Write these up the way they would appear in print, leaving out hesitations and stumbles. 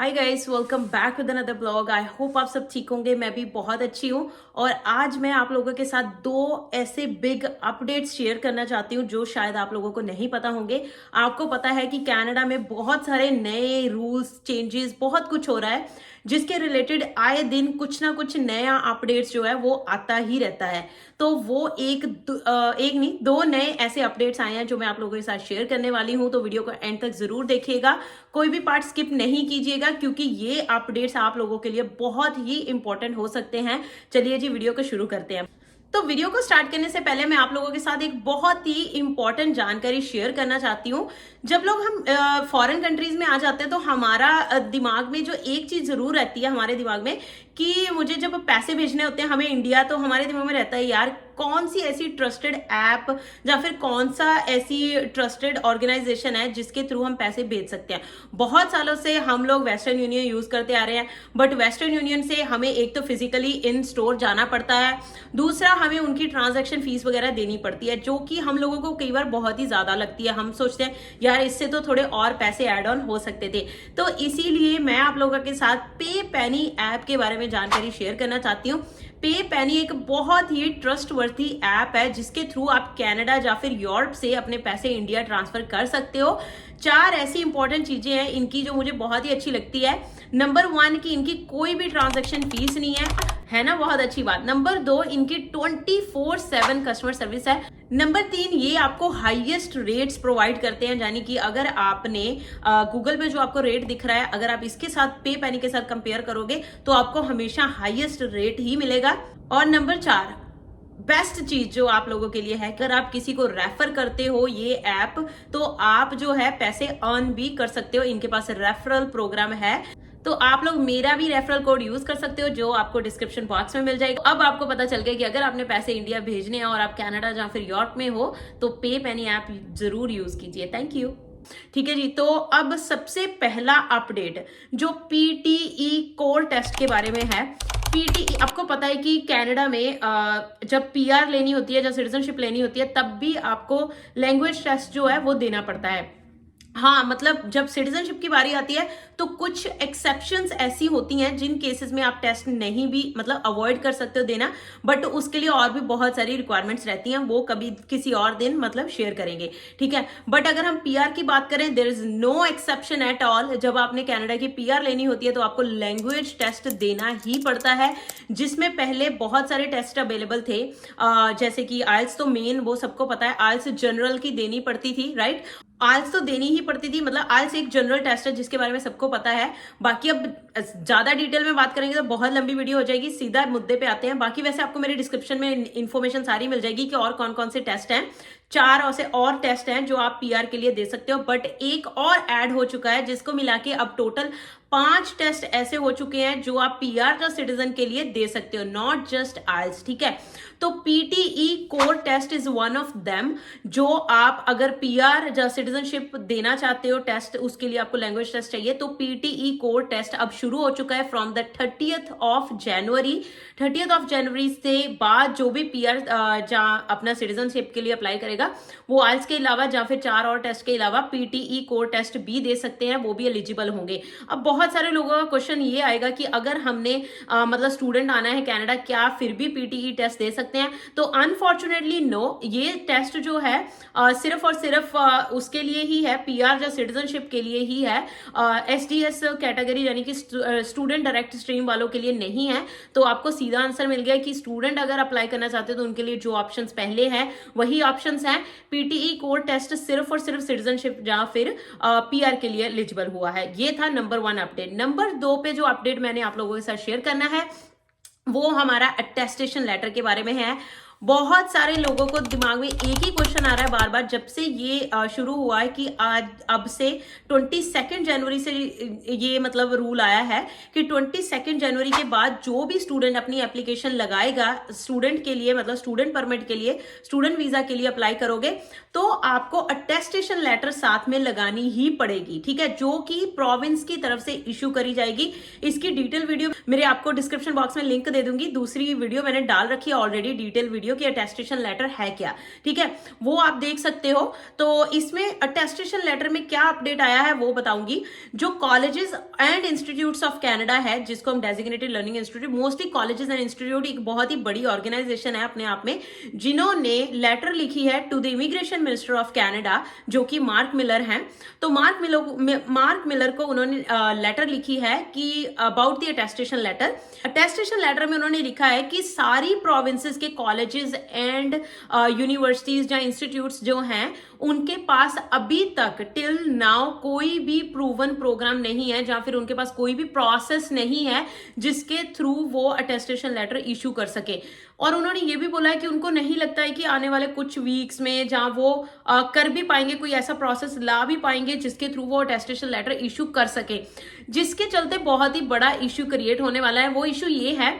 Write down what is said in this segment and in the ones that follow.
Hi guys, welcome back with another blog. I hope आप सब ठीक होंगे। मैं भी बहुत अच्छी हूँ और आज मैं आप लोगों के साथ दो ऐसे बिग अपडेट्स शेयर करना चाहती हूँ जो शायद आप लोगों को नहीं पता होंगे। आपको पता है कि कनाडा में बहुत सारे नए रूल्स चेंजेस बहुत कुछ हो रहा है जिसके रिलेटेड आए दिन कुछ ना कुछ नया अपडेट्स जो है वो आता ही रहता है। तो वो एक नहीं दो नए ऐसे अपडेट्स आए हैं जो मैं आप लोगों के साथ शेयर करने वाली हूँ। तो वीडियो को एंड तक जरूर देखिएगा, कोई भी पार्ट स्किप नहीं कीजिएगा क्योंकि ये अपडेट्स आप लोगों के लिए बहुत ही इंपॉर्टेंट हो सकते हैं। चलिए जी, वीडियो को शुरू करते हैं। तो वीडियो को स्टार्ट करने से पहले मैं आप लोगों के साथ एक बहुत ही इंपॉर्टेंट जानकारी शेयर करना चाहती हूँ। जब लोग हम फॉरेन कंट्रीज में आ जाते हैं तो हमारा दिमाग में जो एक चीज जरूर रहती है हमारे दिमाग में कि मुझे जब पैसे भेजने होते हैं हमें इंडिया, तो हमारे दिमाग में रहता है यार कौन सी ऐसी ट्रस्टेड ऐप या फिर कौन सा ऐसी ट्रस्टेड ऑर्गेनाइजेशन है जिसके थ्रू हम पैसे भेज सकते हैं। बहुत सालों से हम लोग वेस्टर्न यूनियन यूज करते आ रहे हैं, बट वेस्टर्न यूनियन से हमें एक तो फिजिकली इन स्टोर जाना पड़ता है, दूसरा हमें उनकी ट्रांजैक्शन फीस वगैरह देनी पड़ती है जो कि हम लोगों को कई बार बहुत ही ज्यादा लगती है। हम सोचते हैं यार इससे तो थोड़े और पैसे ऐड ऑन हो सकते थे। तो इसीलिए मैं आप लोगों के साथ पे पैनी ऐप के बारे में जानकारी शेयर करना चाहती हूँ। पे पैनी एक बहुत ही ट्रस्टवर्थी ऐप है जिसके थ्रू आप कनाडा या फिर यूरोप से अपने पैसे इंडिया ट्रांसफर कर सकते हो। चार ऐसी इंपॉर्टेंट चीजें हैं इनकी जो मुझे बहुत ही अच्छी लगती है। नंबर 1 कि इनकी कोई भी ट्रांजैक्शन फीस नहीं है ना, बहुत अच्छी बात। नंबर 2, इनकी 24/7 कस्टमर सर्विस है। नंबर 3, ये आपको हाईएस्ट रेट्स प्रोवाइड करते हैं, यानी कि अगर आपने गूगल पे जो आपको रेट दिख रहा है अगर आप इसके साथ पे पैनी के साथ कंपेयर करोगे तो आपको हमेशा हाईएस्ट रेट ही मिलेगा। और नंबर 4 बेस्ट चीज जो आप लोगों के लिए है, अगर आप किसी को रेफर करते हो ये ऐप तो आप जो है पैसे अर्न भी कर सकते हो। इनके पास रेफरल प्रोग्राम है, तो आप लोग मेरा भी रेफरल कोड यूज कर सकते हो जो आपको डिस्क्रिप्शन बॉक्स में मिल जाएगा। अब आपको पता चल गया कि अगर आपने पैसे इंडिया भेजने हैं और आप कनाडा या फिर यूरोप में हो तो पे पैनी ऐप जरूर यूज कीजिए। Thank you. ठीक है जी, तो अब सबसे पहला अपडेट जो पीटीई कोर टेस्ट के बारे में है। पीटीई, आपको पता है कि कनाडा में जब पीआर लेनी होती है, जब सिटीजनशिप लेनी होती है, तब भी आपको लैंग्वेज टेस्ट जो है वो देना पड़ता है। हाँ, मतलब जब सिटीजनशिप की बारी आती है तो कुछ एक्सेप्शंस ऐसी होती हैं जिन केसेस में आप टेस्ट नहीं भी मतलब अवॉइड कर सकते हो देना, बट उसके लिए और भी बहुत सारी रिक्वायरमेंट्स रहती हैं, वो कभी किसी और दिन मतलब शेयर करेंगे। ठीक है, बट अगर हम पीआर की बात करें there is no exception at all. जब आपने कनाडा की पीआर लेनी होती है तो आपको लैंग्वेज टेस्ट देना ही पड़ता है, जिसमें पहले बहुत सारे टेस्ट अवेलेबल थे, जैसे कि आइल्स तो मेन वो सबको पता है, आइल्स जनरल की देनी पड़ती थी, राइट। आइल्स तो देनी ही पड़ती थी, मतलब आइल्स एक जनरल टेस्ट है जिसके बारे में सबको पता है। बाकी अब ज्यादा डिटेल में बात करेंगे तो बहुत लंबी वीडियो हो जाएगी, सीधा मुद्दे पे आते हैं। बाकी वैसे आपको मेरे डिस्क्रिप्शन में इंफॉर्मेशन सारी मिल जाएगी कि और कौन कौन से टेस्ट हैं। 4 से और टेस्ट हैं जो आप पीआर के लिए दे सकते हो, बट एक और ऐड हो चुका है जिसको मिला के अब टोटल 5 टेस्ट ऐसे हो चुके हैं जो आप पीआर या सिटीजन के लिए दे सकते हो, नॉट जस्ट आइल्स। ठीक है, तो PTE core test is one of them, जो आप अगर पीआर या सिटीजनशिप देना चाहते हो टेस्ट, उसके लिए आपको लैंग्वेज टेस्ट चाहिए। तो पीटीई कोर टेस्ट अब शुरू हो चुका है from the 30th of January. 30th of January से बाद जो भी पीआर अपना सिटीजनशिप के लिए अप्लाई करेगा वो आइल्स के अलावा या फिर 4 और टेस्ट के अलावा पीटीई कोर टेस्ट भी दे सकते हैं, वो भी एलिजिबल होंगे। अब बहुत सारे लोगों का क्वेश्चन ये आएगा कि अगर हमने मतलब स्टूडेंट आना है कनाडा, क्या फिर भी पीटीई टेस्ट दे सकते हैं? तो अनफॉर्चुनेटली नो, ये टेस्ट जो है सिर्फ और सिर्फ उसके लिए ही है, पीआर या सिटीजनशिप के लिए ही है। एसडीएस कैटेगरी यानी कि स्टूडेंट डायरेक्ट स्ट्रीम वालों के लिए नहीं है। तो आपको सीधा आंसर मिल गया कि स्टूडेंट अगर अप्लाई करना चाहते हैं तो उनके लिए जो ऑप्शंस पहले हैं वही ऑप्शंस हैं। पीटीई कोर टेस्ट सिर्फ और सिर्फ सिटीजनशिप या फिर पीआर के लिए एलिजिबल हुआ है। ये था नंबर 1 अपडेट। नंबर 2 पे जो अपडेट मैंने आप लोगों के साथ शेयर करना है वो हमारा अटेस्टेशन लेटर के बारे में है। बहुत सारे लोगों को दिमाग में एक ही क्वेश्चन आ रहा है बार बार जब से ये शुरू हुआ है कि आज अब से 22 जनवरी से ये मतलब रूल आया है कि 22 जनवरी के बाद जो भी स्टूडेंट अपनी एप्लीकेशन लगाएगा स्टूडेंट के लिए, मतलब स्टूडेंट परमिट के लिए, स्टूडेंट वीजा के लिए अप्लाई करोगे तो आपको अटेस्टेशन लेटर साथ में लगानी ही पड़ेगी। ठीक है, जो कि प्रोविंस की तरफ से इश्यू करी जाएगी। इसकी डिटेल वीडियो मेरे आपको डिस्क्रिप्शन बॉक्स में लिंक दे दूंगी। दूसरी वीडियो मैंने डाल रखी है ऑलरेडी, डिटेल वीडियो हो कि अटेस्टेशन लेटर है क्या, ठीक है, वो आप देख सकते हो। तो इसमें अटेस्टेशन लेटर में क्या अपडेट आया है वो बताऊंगी। जो colleges and institutes of Canada है, जिसको हम designated learning institute, mostly colleges and institute एक बहुत ही बड़ी ऑर्गेनाइजेशन है अपने आप में, जिन्होंने लेटर लिखी है to the immigration minister of Canada, जो कि मार्क मिलर हैं। तो मार्क मिलर को उन्होंने लेटर लिखी है कि about the attestation letter. Attestation letter में उन्होंने लिखा है कि सारी प्रोविंसेस के कॉलेजेस एंड यूनिवर्सिटीज या इंस्टीट्यूट्स जो हैं, उनके पास अभी तक टिल नाउ कोई भी प्रूवन प्रोग्राम नहीं है, या फिर उनके पास कोई भी प्रोसेस नहीं है जिसके थ्रू वो अटेस्टेशन लेटर इशू कर सके। और उन्होंने ये भी बोला है कि उनको नहीं लगता है कि आने वाले कुछ वीक्स में जहां वो कर भी पाएंगे, कोई ऐसा प्रोसेस ला भी पाएंगे जिसके थ्रू वो अटेस्टेशन लेटर इशू कर सके, जिसके चलते बहुत ही बड़ा इशू क्रिएट होने वाला है। वो इशू ये है,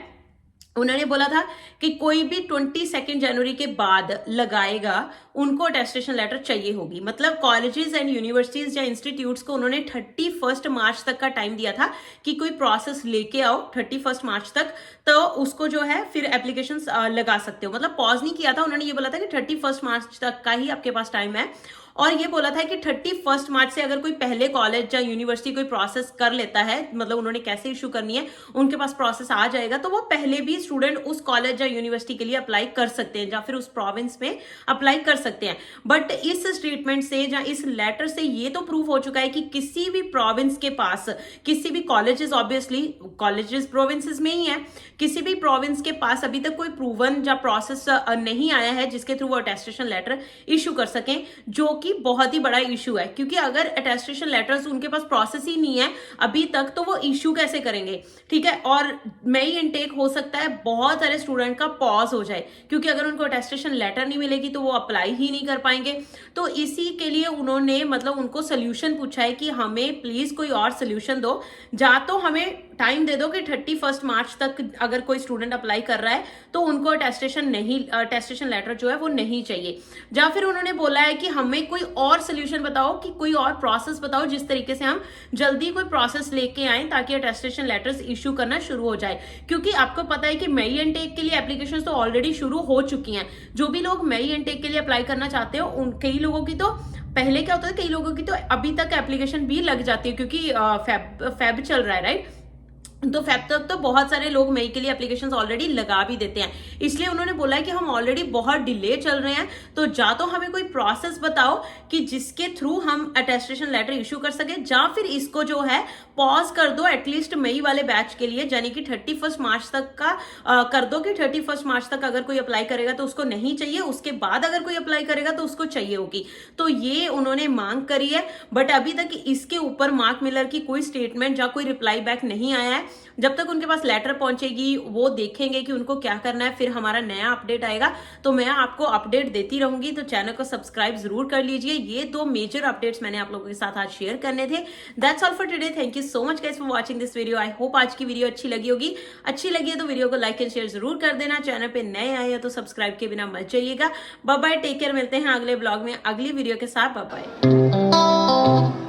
उन्होंने बोला था कि कोई भी 22 जनवरी के बाद लगाएगा उनको अटेस्टेशन लेटर चाहिए होगी। मतलब कॉलेजेस एंड यूनिवर्सिटीज या इंस्टीट्यूट्स को उन्होंने 31 मार्च तक का टाइम दिया था कि कोई प्रोसेस लेके आओ 31 मार्च तक, तो उसको जो है फिर एप्लीकेशन लगा सकते हो। मतलब पॉज नहीं किया था, उन्होंने ये बोला था कि 31 मार्च तक का ही आपके पास टाइम है। और ये बोला था कि 31 मार्च से अगर कोई पहले कॉलेज या यूनिवर्सिटी कोई प्रोसेस कर लेता है, मतलब उन्होंने कैसे इशू करनी है, उनके पास प्रोसेस आ जाएगा, तो वो पहले भी स्टूडेंट उस कॉलेज या यूनिवर्सिटी के लिए अप्लाई कर सकते हैं या फिर उस प्रोविंस में अप्लाई कर सकते हैं। बट इस स्टेटमेंट से या इस लेटर से ये तो प्रूव हो चुका है कि किसी भी प्रोविंस के पास, किसी भी कॉलेजेस, ऑब्वियसली कॉलेजेस प्रोविंसेस में ही है, किसी भी प्रोविंस के पास अभी तक कोई प्रूवन या प्रोसेस नहीं आया है जिसके थ्रू वो अटेस्टेशन लेटर इशू कर सकें, जो कि बहुत ही बड़ा इशू है। क्योंकि अगर अटेस्टेशन लेटर्स उनके पास प्रोसेस ही नहीं है अभी तक, तो वो इशू कैसे करेंगे, ठीक है। और मई इनटेक हो सकता है बहुत सारे स्टूडेंट का पॉज हो जाए, क्योंकि अगर उनको अटेस्टेशन लेटर नहीं मिलेगी तो वो अप्लाई ही नहीं कर पाएंगे। तो इसी के लिए उन्होंने मतलब उनको सोल्यूशन पूछा है कि हमें प्लीज कोई और सोल्यूशन दो, या तो हमें टाइम दे दो कि 31 मार्च तक अगर कोई स्टूडेंट अप्लाई कर रहा है तो उनको अटेस्टेशन लेटर जो है वो नहीं चाहिए, या फिर उन्होंने बोला है कि हमें कोई और सोल्यूशन बताओ, कि कोई और प्रोसेस बताओ जिस तरीके से हम जल्दी कोई प्रोसेस लेके आए ताकि अटेस्टेशन लेटर्स इशू करना शुरू हो जाए। क्योंकि आपको पता है कि मई इनटेक के लिए एप्लीकेशन तो ऑलरेडी शुरू हो चुकी हैं। जो भी लोग मई इनटेक के लिए अप्लाई करना चाहते हो, उन कई लोगों की तो पहले क्या होता है, कई लोगों की तो अभी तक एप्लीकेशन भी लग जाती है, क्योंकि फेब चल रहा है, राइट। तो फेब तक तो बहुत सारे लोग मई के लिए एप्लीकेशंस ऑलरेडी लगा भी देते हैं। इसलिए उन्होंने बोला है कि हम ऑलरेडी बहुत डिले चल रहे हैं, तो या तो हमें कोई प्रोसेस बताओ कि जिसके थ्रू हम अटेस्टेशन लेटर इशू कर सके, या फिर इसको जो है पॉज कर दो एटलीस्ट मई वाले बैच के लिए, यानी कि 31 मार्च तक का कर दो कि 31 मार्च तक अगर कोई अप्लाई करेगा तो उसको नहीं चाहिए, उसके बाद अगर कोई अप्लाई करेगा तो उसको चाहिए होगी। तो ये उन्होंने मांग करी है, बट अभी तक इसके ऊपर मार्क मिलर की कोई स्टेटमेंट या कोई रिप्लाई बैक नहीं आया है। जब तक उनके पास लेटर पहुंचेगी वो देखेंगे कि उनको क्या करना है, फिर हमारा नया अपडेट आएगा तो मैं आपको अपडेट देती रहूंगी। तो चैनल को सब्सक्राइब जरूर कर लीजिए। ये दो मेजर अपडेट्स मैंने आप लोगों के साथ आज शेयर करने थे। That's all for today. Thank you so much guys for watching this video. I hope आज की वीडियो अच्छी लगी होगी। अच्छी लगी है तो वीडियो को लाइक एंड शेयर जरूर कर देना। चैनल पे नए आए हो तो सब्सक्राइब के बिना मत जाइएगा। Bye bye, take care. मिलते हैं अगले ब्लॉग में अगली वीडियो के साथ। Bye bye.